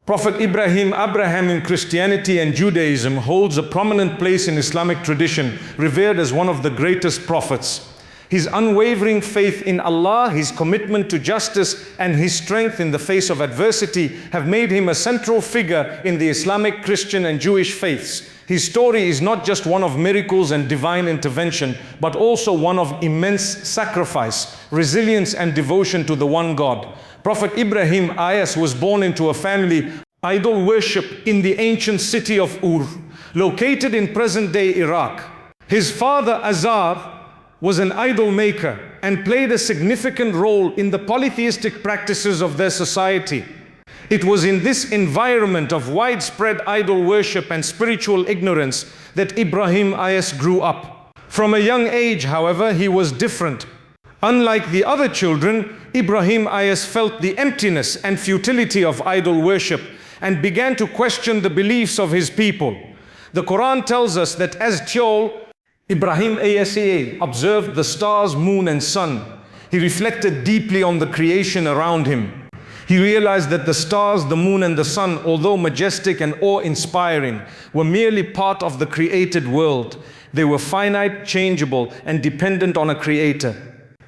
Prophet Abraham in Christianity and Judaism holds a prominent place in Islamic tradition, revered as one of the greatest prophets. His unwavering faith in Allah, his commitment to justice, and his strength in the face of adversity have made him a central figure in the Islamic, Christian, and Jewish faiths. His story is not just one of miracles and divine intervention, but also one of immense sacrifice, resilience, and devotion to the one God. Prophet Ibrahim a.s. was born into a family idol worship in the ancient city of Ur, located in present-day Iraq. His father Azar was an idol maker and played a significant role in the polytheistic practices of their society. It was in this environment of widespread idol worship and spiritual ignorance that Ibrahim a.s. grew up. From a young age, however, he was different. Unlike the other children, Ibrahim a.s. felt the emptiness and futility of idol worship and began to question the beliefs of his people. The Quran tells us that as Tjol, Ibrahim a.s. observed the stars, moon, and sun. He reflected deeply on the creation around him. He realized that the stars, the moon, and the sun, although majestic and awe-inspiring, were merely part of the created world. They were finite, changeable, and dependent on a creator.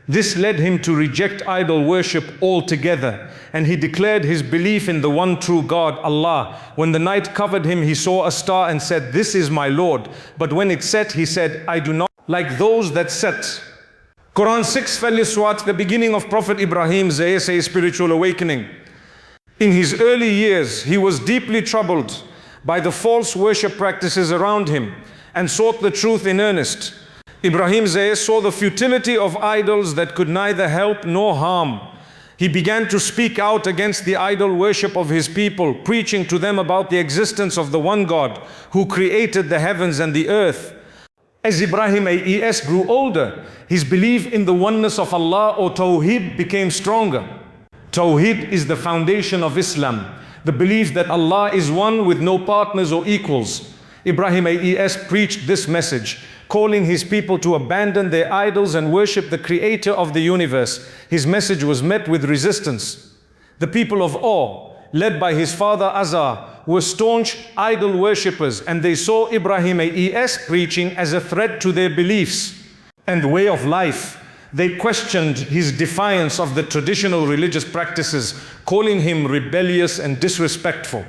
This led him to reject idol worship altogether, and he declared his belief in the one true God, Allah. When the night covered him, he saw a star and said, "This is my Lord." But when it set, he said, "I do not like those that set." Quran 6 Falsehood, the beginning of Prophet Ibrahim's spiritual awakening. In his early years, he was deeply troubled by the false worship practices around him and sought the truth in earnest. Ibrahim saw the futility of idols that could neither help nor harm. He began to speak out against the idol worship of his people, preaching to them about the existence of the one God who created the heavens and the earth. As Ibrahim a.s. grew older, his belief in the oneness of Allah, or Tawhid, became stronger. Tawhid is the foundation of Islam, the belief that Allah is one with no partners or equals. Ibrahim a.s. preached this message, calling his people to abandon their idols and worship the creator of the universe. His message was met with resistance. The people of Ur, led by his father Azar, were staunch idol worshippers, and they saw Ibrahim a.s. preaching as a threat to their beliefs and way of life. They questioned his defiance of the traditional religious practices, calling him rebellious and disrespectful.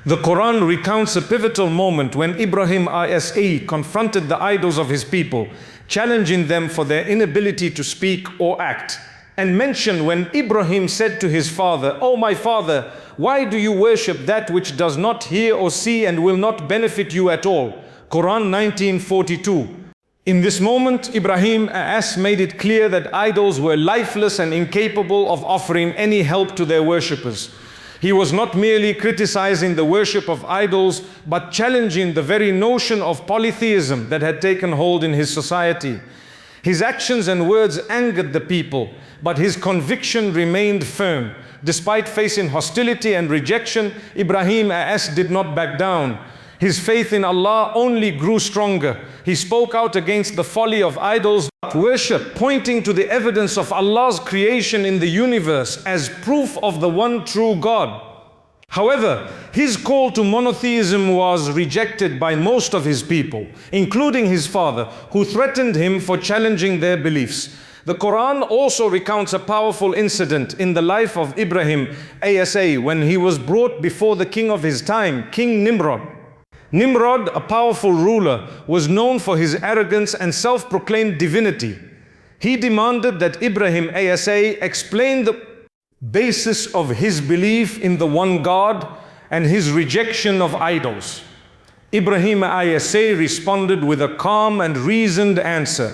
The Quran recounts a pivotal moment when Ibrahim a.s. confronted the idols of his people, challenging them for their inability to speak or act, and mentioned when Ibrahim said to his father, "O my father, why do you worship that which does not hear or see and will not benefit you at all?" Quran 19:42. In this moment, Ibrahim a.s. made it clear that idols were lifeless and incapable of offering any help to their worshippers. He was not merely criticizing the worship of idols, but challenging the very notion of polytheism that had taken hold in his society. His actions and words angered the people, but his conviction remained firm. Despite facing hostility and rejection, Ibrahim a.s. did not back down. His faith in Allah only grew stronger. He spoke out against the folly of idols worship, pointing to the evidence of Allah's creation in the universe as proof of the one true God. However, his call to monotheism was rejected by most of his people, including his father, who threatened him for challenging their beliefs. The Quran also recounts a powerful incident in the life of Ibrahim a.s. when he was brought before the king of his time, King Nimrod. Nimrod, a powerful ruler, was known for his arrogance and self-proclaimed divinity. He demanded that Ibrahim a.s. explain the basis of his belief in the one God and his rejection of idols. Ibrahim a.s. responded with a calm and reasoned answer,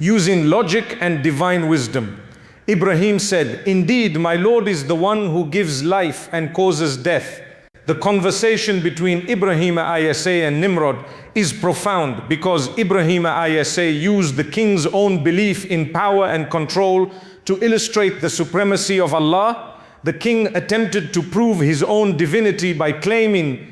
using logic and divine wisdom. Ibrahim said, "Indeed, my Lord is the one who gives life and causes death." The conversation between Ibrahim a.s. and Nimrod is profound because Ibrahim a.s. used the king's own belief in power and control to illustrate the supremacy of Allah. The king attempted to prove his own divinity by claiming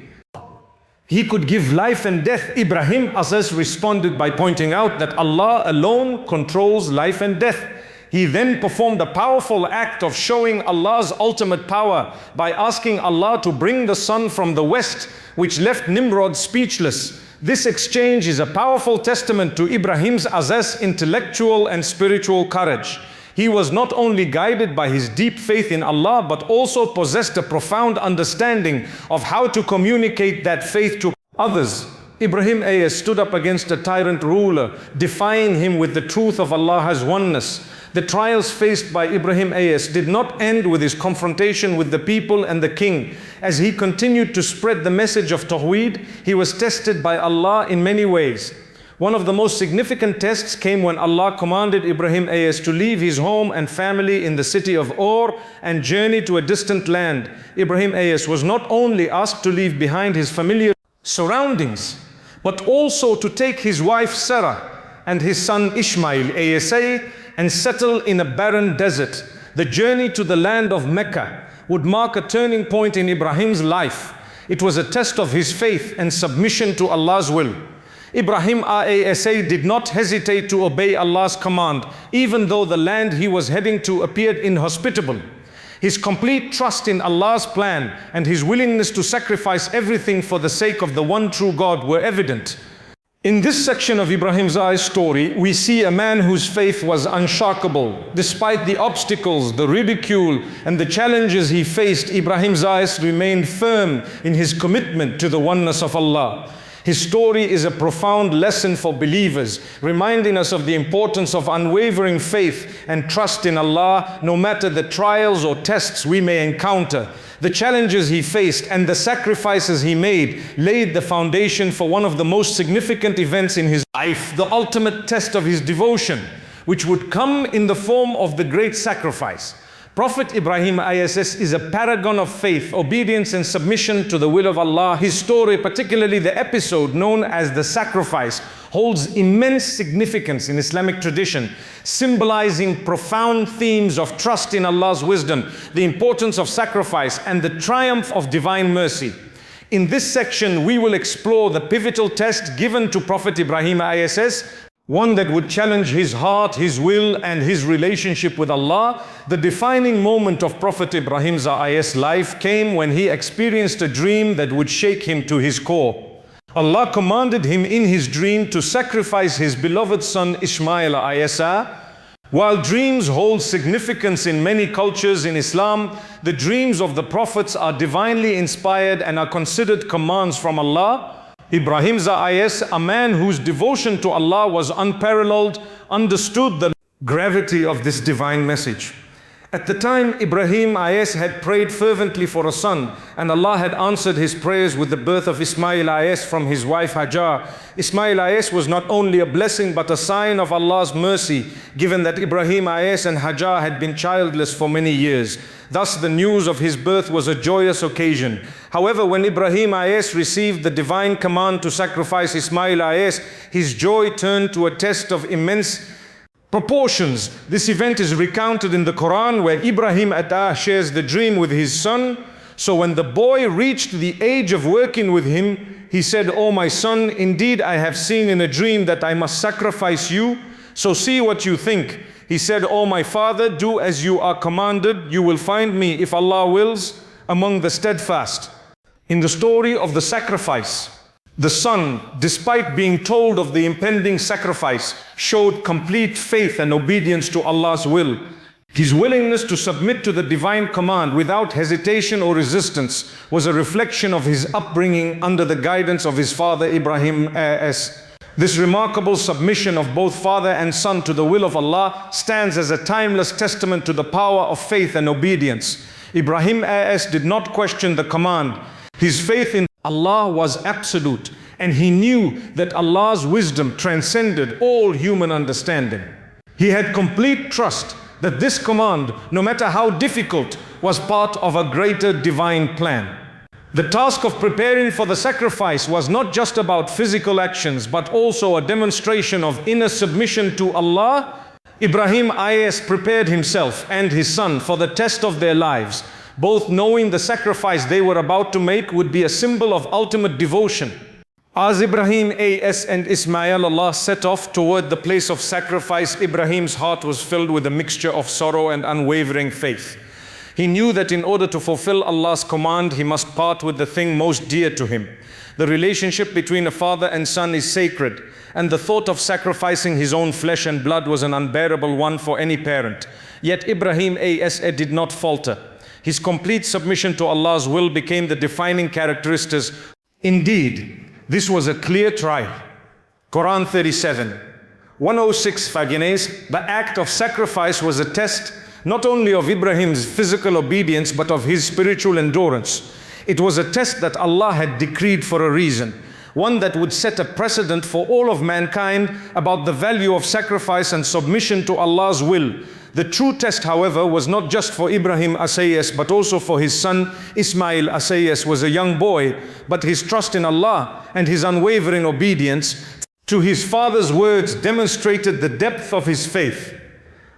he could give life and death. Ibrahim a.s. responded by pointing out that Allah alone controls life and death. He then performed a powerful act of showing Allah's ultimate power by asking Allah to bring the sun from the west, which left Nimrod speechless. This exchange is a powerful testament to Ibrahim's azaz, intellectual and spiritual courage. He was not only guided by his deep faith in Allah, but also possessed a profound understanding of how to communicate that faith to others. Ibrahim A.S. stood up against a tyrant ruler, defying him with the truth of Allah's oneness. The trials faced by Ibrahim A.S. did not end with his confrontation with the people and the king. As he continued to spread the message of Tawhid, he was tested by Allah in many ways. One of the most significant tests came when Allah commanded Ibrahim A.S. to leave his home and family in the city of Ur and journey to a distant land. Ibrahim A.S. was not only asked to leave behind his familiar surroundings, but also to take his wife Sarah and his son Ishmael ASA and settle in a barren desert. The journey to the land of Mecca would mark a turning point in Ibrahim's life. It was a test of his faith and submission to Allah's will. Ibrahim ASA did not hesitate to obey Allah's command, even though the land he was heading to appeared inhospitable. His complete trust in Allah's plan and his willingness to sacrifice everything for the sake of the one true God were evident. In this section of Ibrahim Zai's story, we see a man whose faith was unshakable. Despite the obstacles, the ridicule, and the challenges he faced, Ibrahim Zai remained firm in his commitment to the oneness of Allah. His story is a profound lesson for believers, reminding us of the importance of unwavering faith and trust in Allah, no matter the trials or tests we may encounter. The challenges he faced and the sacrifices he made laid the foundation for one of the most significant events in his life, the ultimate test of his devotion, which would come in the form of the great sacrifice. Prophet Ibrahim ISS is a paragon of faith, obedience and submission to the will of Allah. His story, particularly the episode known as the sacrifice, holds immense significance in Islamic tradition, symbolizing profound themes of trust in Allah's wisdom, the importance of sacrifice, and the triumph of divine mercy. In this section, we will explore the pivotal test given to Prophet Ibrahim ISS, one that would challenge his heart, his will, and his relationship with Allah. The defining moment of Prophet Ibrahim's life came when he experienced a dream that would shake him to his core. Allah commanded him in his dream to sacrifice his beloved son Ishmael Isa. While dreams hold significance in many cultures in Islam, the dreams of the prophets are divinely inspired and are considered commands from Allah. Ibrahim Za'ayas, a man whose devotion to Allah was unparalleled, understood the gravity of this divine message. At the time, Ibrahim A.S. had prayed fervently for a son, and Allah had answered his prayers with the birth of Ismail A.S. from his wife Hajar. Ismail A.S. was not only a blessing but a sign of Allah's mercy, given that Ibrahim A.S. and Hajar had been childless for many years. Thus, the news of his birth was a joyous occasion. However, when Ibrahim A.S. received the divine command to sacrifice Ismail A.S., his joy turned to a test of immense proportions. This event is recounted in the Quran, where Ibrahim Atta shares the dream with his son. So when the boy reached the age of working with him, he said, "O my son, indeed I have seen in a dream that I must sacrifice you. So see what you think." He said, "O my father, do as you are commanded. You will find me, if Allah wills, among the steadfast." In the story of the sacrifice, the son, despite being told of the impending sacrifice, showed complete faith and obedience to Allah's will. His willingness to submit to the divine command without hesitation or resistance was a reflection of his upbringing under the guidance of his father Ibrahim A.S. This remarkable submission of both father and son to the will of Allah stands as a timeless testament to the power of faith and obedience. Ibrahim A.S. did not question the command. His faith in Allah was absolute, and he knew that Allah's wisdom transcended all human understanding. He had complete trust that this command, no matter how difficult, was part of a greater divine plan. The task of preparing for the sacrifice was not just about physical actions, but also a demonstration of inner submission to Allah. Ibrahim A.S. prepared himself and his son for the test of their lives, both knowing the sacrifice they were about to make would be a symbol of ultimate devotion. As Ibrahim A.S. and Ismail Allah set off toward the place of sacrifice, Ibrahim's heart was filled with a mixture of sorrow and unwavering faith. He knew that in order to fulfill Allah's command, he must part with the thing most dear to him. The relationship between a father and son is sacred, and the thought of sacrificing his own flesh and blood was an unbearable one for any parent. Yet Ibrahim A.S. did not falter. His complete submission to Allah's will became the defining characteristics. Indeed, this was a clear trial. Quran 37, 106 Fagines, the act of sacrifice was a test not only of Ibrahim's physical obedience but of his spiritual endurance. It was a test that Allah had decreed for a reason, one that would set a precedent for all of mankind about the value of sacrifice and submission to Allah's will. The true test, however, was not just for Ibrahim A.S. but also for his son Ismail A.S. was a young boy, but his trust in Allah and his unwavering obedience to his father's words demonstrated the depth of his faith.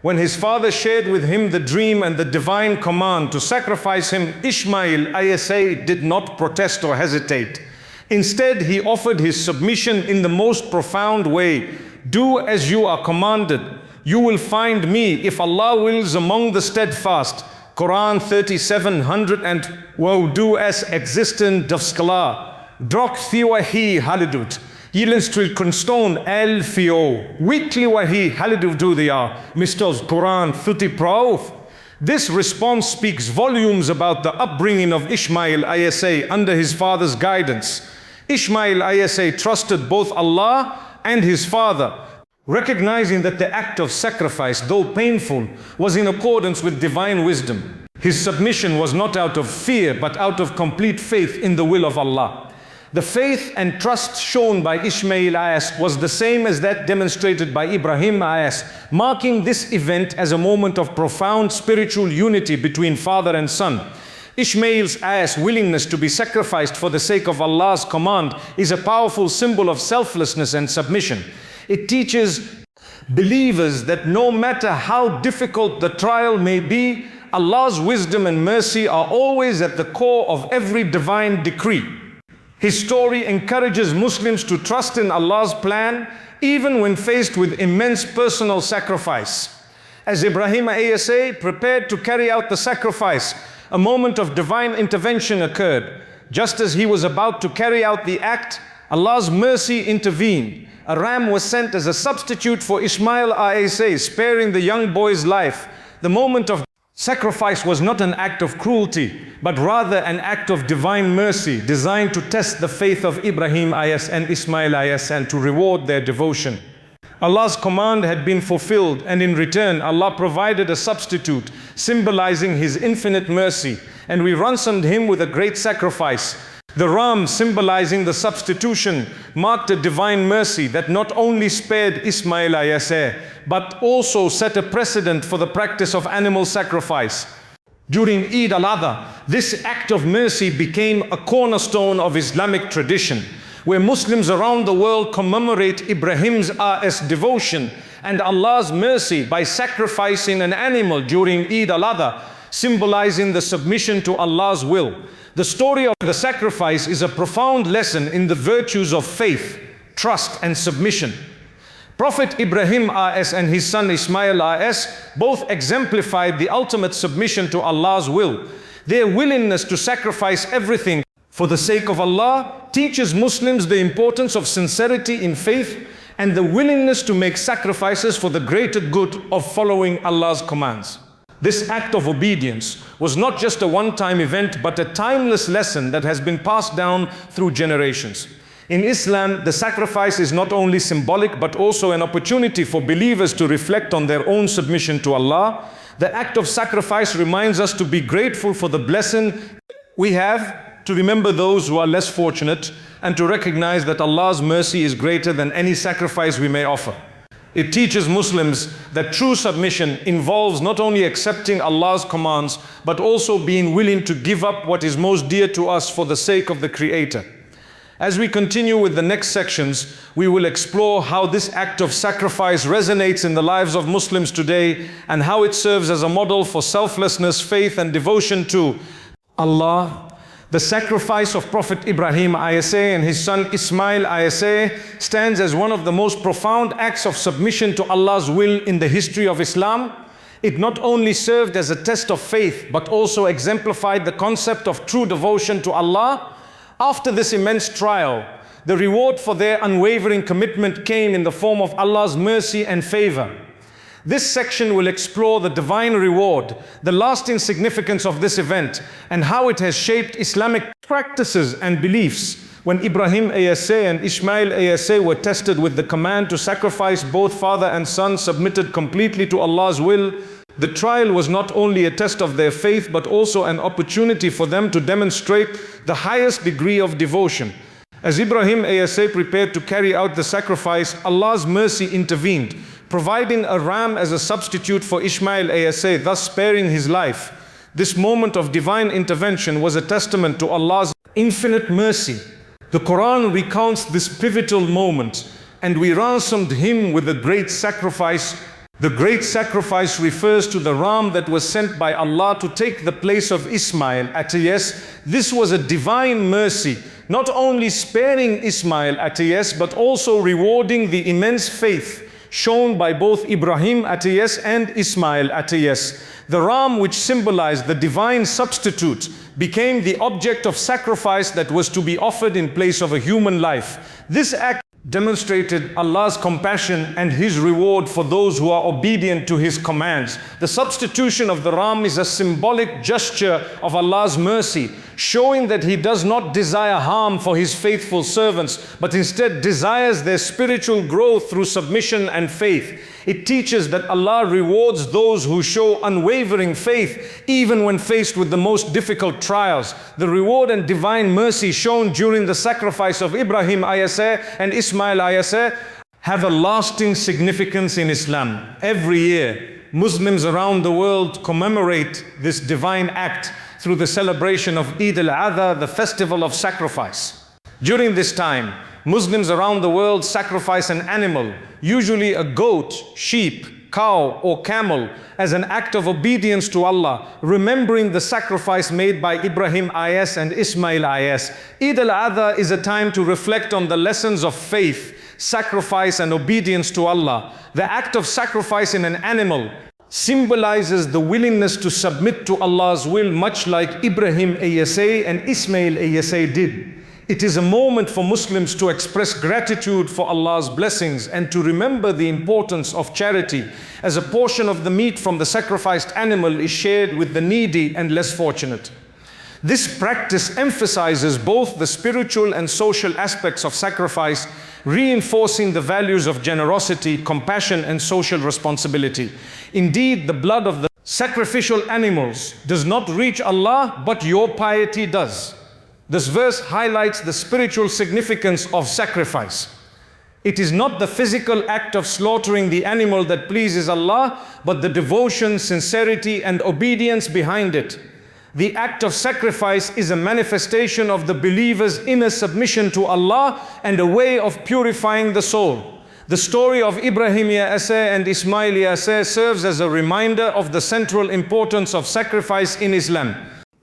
When his father shared with him the dream and the divine command to sacrifice him, Ismail A.S. did not protest or hesitate. Instead, he offered his submission in the most profound way. Do as you are commanded. You will find me, if Allah wills, among the steadfast. Quran 3700 and do as existent dafskala. Drok thiwahi halidut. Yilenstul kunstone el fio. Weekly wahi halidut do they are. Mr. Quran 30 prof. This response speaks volumes about the upbringing of Ismail A.S. under his father's guidance. Ismail A.S. trusted both Allah and his father, recognizing that the act of sacrifice, though painful, was in accordance with divine wisdom. His submission was not out of fear, but out of complete faith in the will of Allah. The faith and trust shown by Ismail A.S. was the same as that demonstrated by Ibrahim A.S., marking this event as a moment of profound spiritual unity between father and son. Ismail's A.S. willingness to be sacrificed for the sake of Allah's command is a powerful symbol of selflessness and submission. It teaches believers that no matter how difficult the trial may be, Allah's wisdom and mercy are always at the core of every divine decree. His story encourages Muslims to trust in Allah's plan even when faced with immense personal sacrifice. As Ibrahim A.S. prepared to carry out the sacrifice, a moment of divine intervention occurred. Just as he was about to carry out the act, Allah's mercy intervened. A ram was sent as a substitute for Ismail A.S., sparing the young boy's life. The moment of sacrifice was not an act of cruelty, but rather an act of divine mercy designed to test the faith of Ibrahim A.S. and Ismail A.S. and to reward their devotion. Allah's command had been fulfilled, and in return Allah provided a substitute symbolizing His infinite mercy, and we ransomed him with a great sacrifice. The ram, symbolizing the substitution, marked a divine mercy that not only spared Ismail A.S., but also set a precedent for the practice of animal sacrifice. During Eid al-Adha, this act of mercy became a cornerstone of Islamic tradition, where Muslims around the world commemorate Ibrahim's A.S. devotion and Allah's mercy by sacrificing an animal during Eid al-Adha, symbolizing the submission to Allah's will. The story of the sacrifice is a profound lesson in the virtues of faith, trust, and submission. Prophet Ibrahim A.S. and his son Ismail A.S. both exemplified the ultimate submission to Allah's will. Their willingness to sacrifice everything for the sake of Allah teaches Muslims the importance of sincerity in faith and the willingness to make sacrifices for the greater good of following Allah's commands. This act of obedience was not just a one-time event, but a timeless lesson that has been passed down through generations. In Islam, the sacrifice is not only symbolic, but also an opportunity for believers to reflect on their own submission to Allah. The act of sacrifice reminds us to be grateful for the blessing we have, to remember those who are less fortunate, and to recognize that Allah's mercy is greater than any sacrifice we may offer. It teaches Muslims that true submission involves not only accepting Allah's commands, but also being willing to give up what is most dear to us for the sake of the Creator. As we continue with the next sections, we will explore how this act of sacrifice resonates in the lives of Muslims today and how it serves as a model for selflessness, faith, and devotion to Allah, The sacrifice of Prophet Ibrahim ISA and his son Ismail ISA stands as one of the most profound acts of submission to Allah's will in the history of Islam. It not only served as a test of faith, but also exemplified the concept of true devotion to Allah. After this immense trial, the reward for their unwavering commitment came in the form of Allah's mercy and favor. This section will explore the divine reward, the lasting significance of this event, and how it has shaped Islamic practices and beliefs. When Ibrahim ASA and Ismail ASA were tested with the command to sacrifice, both father and son submitted completely to Allah's will. The trial was not only a test of their faith, but also an opportunity for them to demonstrate the highest degree of devotion. As Ibrahim ASA prepared to carry out the sacrifice, Allah's mercy intervened, providing a ram as a substitute for Ismail ASA, thus sparing his life. This moment of divine intervention was a testament to Allah's infinite mercy. The Quran recounts this pivotal moment, and we ransomed him with a great sacrifice. The great sacrifice refers to the ram that was sent by Allah to take the place of Ismail ATS. This was a divine mercy, not only sparing Ismail ATS, but also rewarding the immense faith shown by both Ibrahim ATS and Ismail ATS. The ram, which symbolized the divine substitute, became the object of sacrifice that was to be offered in place of a human life. This act demonstrated Allah's compassion and His reward for those who are obedient to His commands. The substitution of the ram is a symbolic gesture of Allah's mercy, showing that He does not desire harm for His faithful servants, but instead desires their spiritual growth through submission and faith. It teaches that Allah rewards those who show unwavering faith even when faced with the most difficult trials. The reward and divine mercy shown during the sacrifice of Ibrahim ISA and Ismail ISA have a lasting significance in Islam. Every year, Muslims around the world commemorate this divine act through the celebration of Eid al-Adha, the festival of sacrifice. During this time, Muslims around the world sacrifice an animal, usually a goat, sheep, cow, or camel, as an act of obedience to Allah, remembering the sacrifice made by Ibrahim IS and Ismail IS. Eid al-Adha is a time to reflect on the lessons of faith, sacrifice, and obedience to Allah. The act of sacrifice in an animal symbolizes the willingness to submit to Allah's will, much like Ibrahim ASA and Ismail ASA did. It is a moment for Muslims to express gratitude for Allah's blessings and to remember the importance of charity, as a portion of the meat from the sacrificed animal is shared with the needy and less fortunate. This practice emphasizes both the spiritual and social aspects of sacrifice, reinforcing the values of generosity, compassion, and social responsibility. Indeed, the blood of the sacrificial animals does not reach Allah, but your piety does. This verse highlights the spiritual significance of sacrifice. It is not the physical act of slaughtering the animal that pleases Allah, but the devotion, sincerity, and obedience behind it. The act of sacrifice is a manifestation of the believer's inner submission to Allah and a way of purifying the soul. The story of Ibrahim Asa and Ismail Asa serves as a reminder of the central importance of sacrifice in Islam.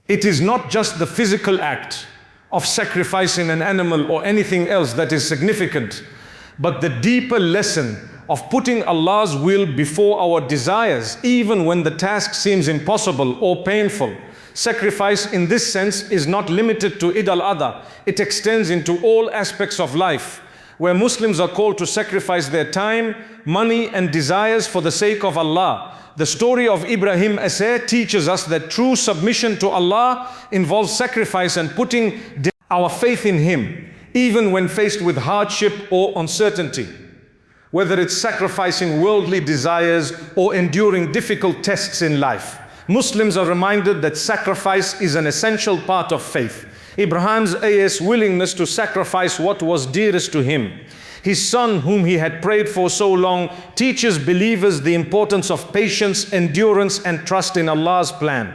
It is not just the physical act of sacrificing an animal or anything else that is significant, but the deeper lesson of putting Allah's will before our desires, even when the task seems impossible or painful. Sacrifice in this sense is not limited to Eid al-Adha. It extends into all aspects of life, where Muslims are called to sacrifice their time, money, and desires for the sake of Allah. The story of Ibrahim Asa teaches us that true submission to Allah involves sacrifice and putting our faith in Him, even when faced with hardship or uncertainty. Whether it's sacrificing worldly desires or enduring difficult tests in life, Muslims are reminded that sacrifice is an essential part of faith. Ibrahim's willingness to sacrifice what was dearest to him, his son whom he had prayed for so long, teaches believers the importance of patience, endurance, and trust in Allah's plan.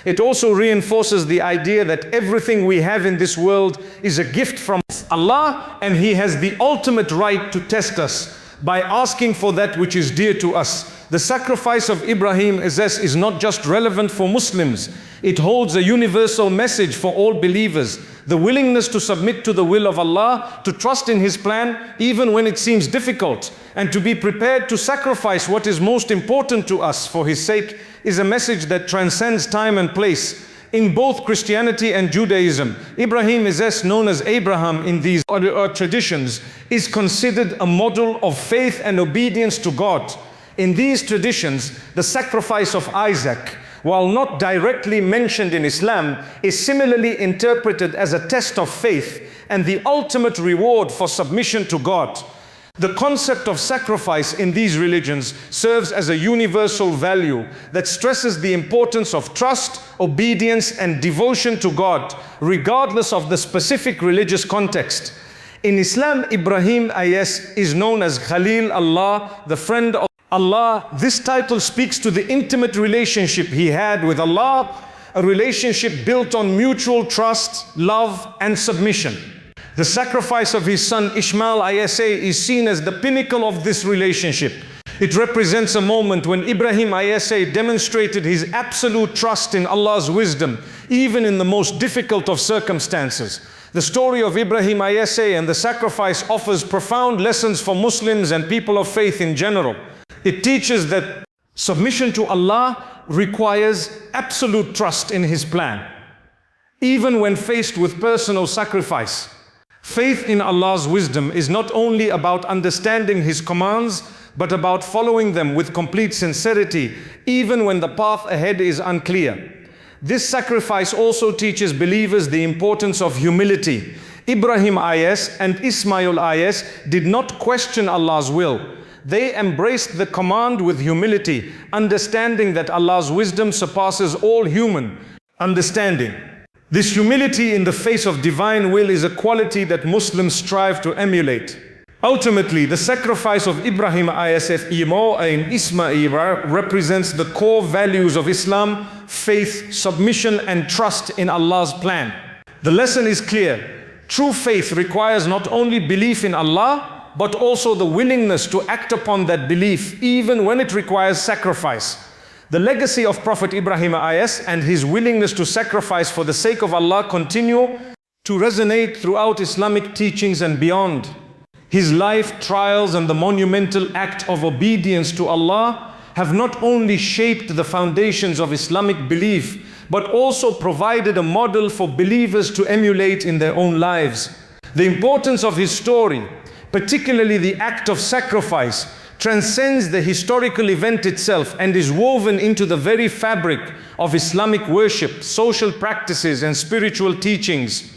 It also reinforces the idea that everything we have in this world is a gift from Allah, and He has the ultimate right to test us. by asking for that which is dear to us. The sacrifice of Ibrahim is not just relevant for Muslims. It holds a universal message for all believers. The willingness to submit to the will of Allah, to trust in His plan even when it seems difficult, and to be prepared to sacrifice what is most important to us for His sake is a message that transcends time and place. In both Christianity and Judaism, Ibrahim known as Abraham in these traditions, is considered a model of faith and obedience to God. In these traditions, the sacrifice of Isaac, while not directly mentioned in Islam, is similarly interpreted as a test of faith and the ultimate reward for submission to God. The concept of sacrifice in these religions serves as a universal value that stresses the importance of trust, obedience, and devotion to God, regardless of the specific religious context. In Islam, Ibrahim is known as Khalil Allah, the friend of Allah. This title speaks to the intimate relationship he had with Allah, a relationship built on mutual trust, love, and submission. The sacrifice of his son Ishmael is seen as the pinnacle of this relationship. It represents a moment when Ibrahim demonstrated his absolute trust in Allah's wisdom, even in the most difficult of circumstances. The story of Ibrahim and the sacrifice offers profound lessons for Muslims and people of faith in general. It teaches that submission to Allah requires absolute trust in His plan, even when faced with personal sacrifice. Faith in Allah's wisdom is not only about understanding His commands, but about following them with complete sincerity, even when the path ahead is unclear. This sacrifice also teaches believers the importance of humility. Ibrahim and Ismail did not question Allah's will. They embraced the command with humility, understanding that Allah's wisdom surpasses all human understanding. This humility in the face of divine will is a quality that Muslims strive to emulate. Ultimately, the sacrifice of Ibrahim and Ismail represents the core values of Islam: faith, submission, and trust in Allah's plan. The lesson is clear. True faith requires not only belief in Allah, but also the willingness to act upon that belief, even when it requires sacrifice. The legacy of Prophet Ibrahim and his willingness to sacrifice for the sake of Allah continue to resonate throughout Islamic teachings and beyond. His life, trials, and the monumental act of obedience to Allah have not only shaped the foundations of Islamic belief, but also provided a model for believers to emulate in their own lives. The importance of his story, particularly the act of sacrifice, transcends the historical event itself and is woven into the very fabric of Islamic worship, social practices, and spiritual teachings.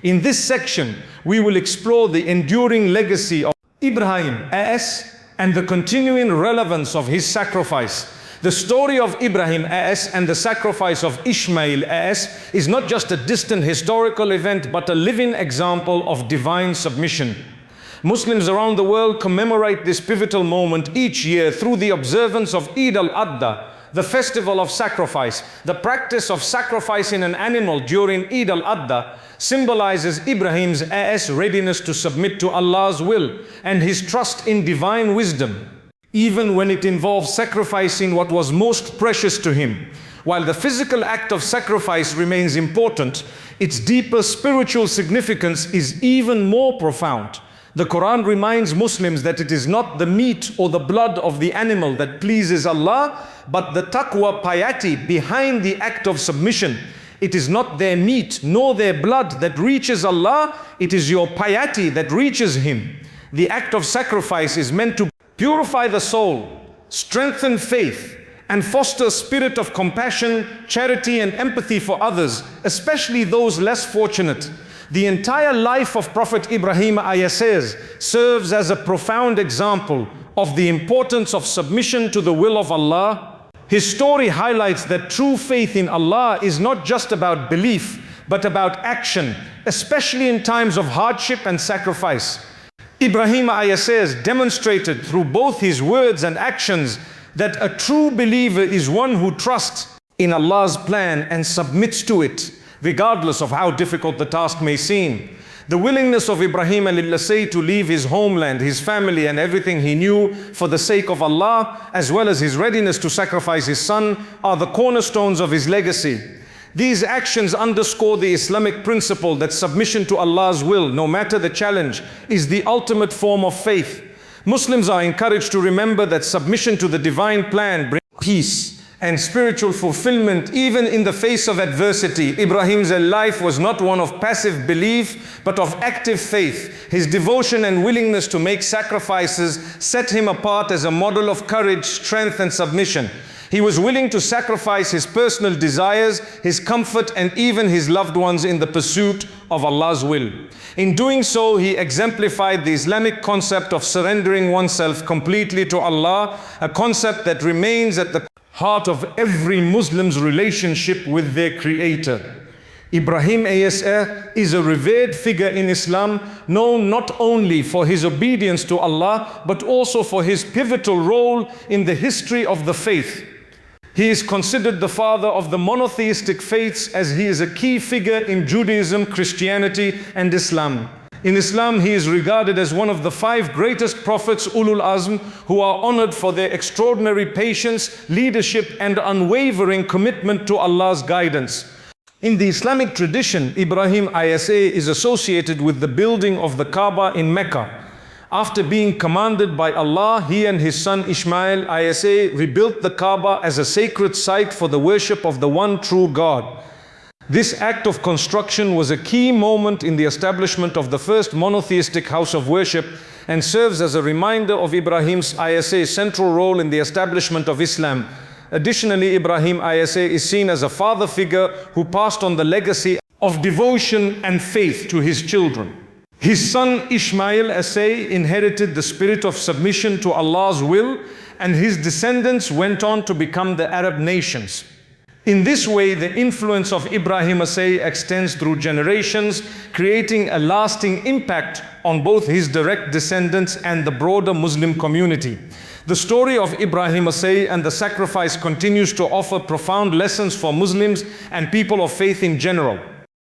In this section, we will explore the enduring legacy of Ibrahim and the continuing relevance of his sacrifice. The story of Ibrahim and the sacrifice of Ishmael is not just a distant historical event, but a living example of divine submission. Muslims around the world commemorate this pivotal moment each year through the observance of Eid al-Adha, the festival of sacrifice. The practice of sacrificing an animal during Eid al-Adha symbolizes Ibrahim's readiness to submit to Allah's will and his trust in divine wisdom, even when it involves sacrificing what was most precious to him. While the physical act of sacrifice remains important, its deeper spiritual significance is even more profound. The Quran reminds Muslims that it is not the meat or the blood of the animal that pleases Allah, but the taqwa, piety behind the act of submission. It is not their meat nor their blood that reaches Allah, it is your piety that reaches Him. The act of sacrifice is meant to purify the soul, strengthen faith, and foster a spirit of compassion, charity, and empathy for others, especially those less fortunate. The entire life of Prophet Ibrahim serves as a profound example of the importance of submission to the will of Allah. His story highlights that true faith in Allah is not just about belief, but about action, especially in times of hardship and sacrifice. Ibrahim demonstrated through both his words and actions that a true believer is one who trusts in Allah's plan and submits to it, regardless of how difficult the task may seem. The willingness of Ibrahim al-Lasay to leave his homeland, his family and everything he knew for the sake of Allah, as well as his readiness to sacrifice his son, are the cornerstones of his legacy. These actions underscore the Islamic principle that submission to Allah's will, no matter the challenge, is the ultimate form of faith. Muslims are encouraged to remember that submission to the divine plan brings peace and spiritual fulfillment even in the face of adversity. Ibrahim's life was not one of passive belief, but of active faith. His devotion and willingness to make sacrifices set him apart as a model of courage, strength and submission. He was willing to sacrifice his personal desires, his comfort and even his loved ones in the pursuit of Allah's will. In doing so, he exemplified the Islamic concept of surrendering oneself completely to Allah, a concept that remains at the heart of every Muslim's relationship with their Creator. Ibrahim ASA is a revered figure in Islam, known not only for his obedience to Allah, but also for his pivotal role in the history of the faith. He is considered the father of the monotheistic faiths, as he is a key figure in Judaism, Christianity and Islam. In Islam, he is regarded as one of the 5 greatest prophets, Ulul Azm, who are honored for their extraordinary patience, leadership and unwavering commitment to Allah's guidance. In the Islamic tradition, Ibrahim ISA is associated with the building of the Kaaba in Mecca. After being commanded by Allah, he and his son Ismail ISA rebuilt the Kaaba as a sacred site for the worship of the one true God. This act of construction was a key moment in the establishment of the first monotheistic house of worship and serves as a reminder of Ibrahim's ISA's central role in the establishment of Islam. Additionally, Ibrahim ISA is seen as a father figure who passed on the legacy of devotion and faith to his children. His son Ismail ISA inherited the spirit of submission to Allah's will, and his descendants went on to become the Arab nations. In this way, the influence of Ibrahim ISA extends through generations, creating a lasting impact on both his direct descendants and the broader Muslim community. The story of Ibrahim ISA and the sacrifice continues to offer profound lessons for Muslims and people of faith in general.